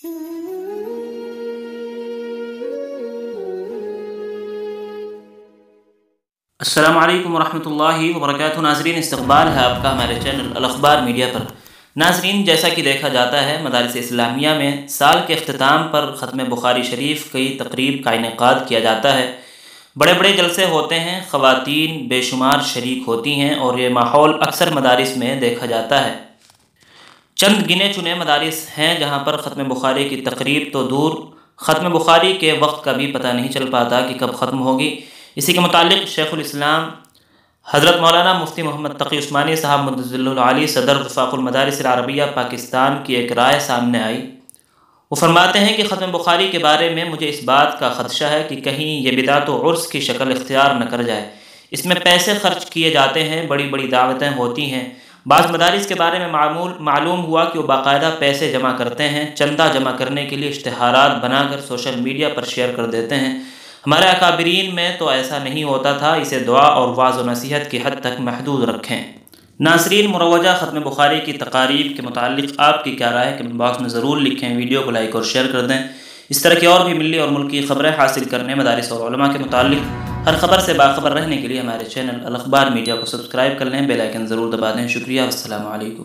السلام علیکم ورحمۃ اللہ وبرکاتہ۔ ناظرین، استقبال ہے آپ کا ہمارے چینل الاخبار میڈیا پر۔ ناظرین، جیسا کہ دیکھا جاتا ہے مدارس اسلامیہ میں سال کے اختتام پر ختم بخاری شریف کی تقریب کا انعقاد کیا جاتا ہے۔ بڑے بڑے جلسے ہوتے ہیں، خواتین بے شمار شریک ہوتی ہیں اور یہ ماحول اکثر مدارس میں دیکھا جاتا ہے۔ چند گنے چنے مدارس ہیں جہاں پر ختم بخاری کی تقریب تو دور، ختم بخاری کے وقت کا بھی پتہ نہیں چل پاتا کہ کب ختم ہوگی۔ اسی کے متعلق شیخ الاسلام حضرت مولانا مفتی محمد تقی عثمانی صاحب مدظل العالی صدر وفاق المدارس العربیہ پاکستان کی ایک رائے سامنے آئی۔ وہ فرماتے ہیں کہ ختم بخاری کے بارے میں مجھے اس بات کا خدشہ ہے کہ کہیں یہ بدعت و عرس کی شکل اختیار نہ کر جائے۔ اس میں پیسے خرچ کیے جاتے ہیں، بڑی بڑی دعوتیں ہوتی ہیں۔ بعض مدارس کے بارے میں معلوم ہوا کہ وہ باقاعدہ پیسے جمع کرتے ہیں، چندہ جمع کرنے کے لیے اشتہارات بنا کر سوشل میڈیا پر شیئر کر دیتے ہیں۔ ہمارے اکابرین میں تو ایسا نہیں ہوتا تھا، اسے دعا اور واعظ و نصیحت کی حد تک محدود رکھیں۔ ناظرین، مروجہ ختم بخاری کی تقاریب کے متعلق آپ کی کیا رائے ہے؟ کمنٹ باکس میں ضرور لکھیں، ویڈیو کو لائک اور شیئر کر دیں۔ اس طرح کی اور بھی ملی اور ملکی خبریں حاصل کرنے، مدارس اور علماء کے متعلق ہر خبر سے باخبر رہنے کے لیے ہمارے چینل الاخبار میڈیا کو سبسکرائب کر لیں، بیل آئیکن ضرور دبا دیں۔ شکریہ، السلام علیکم۔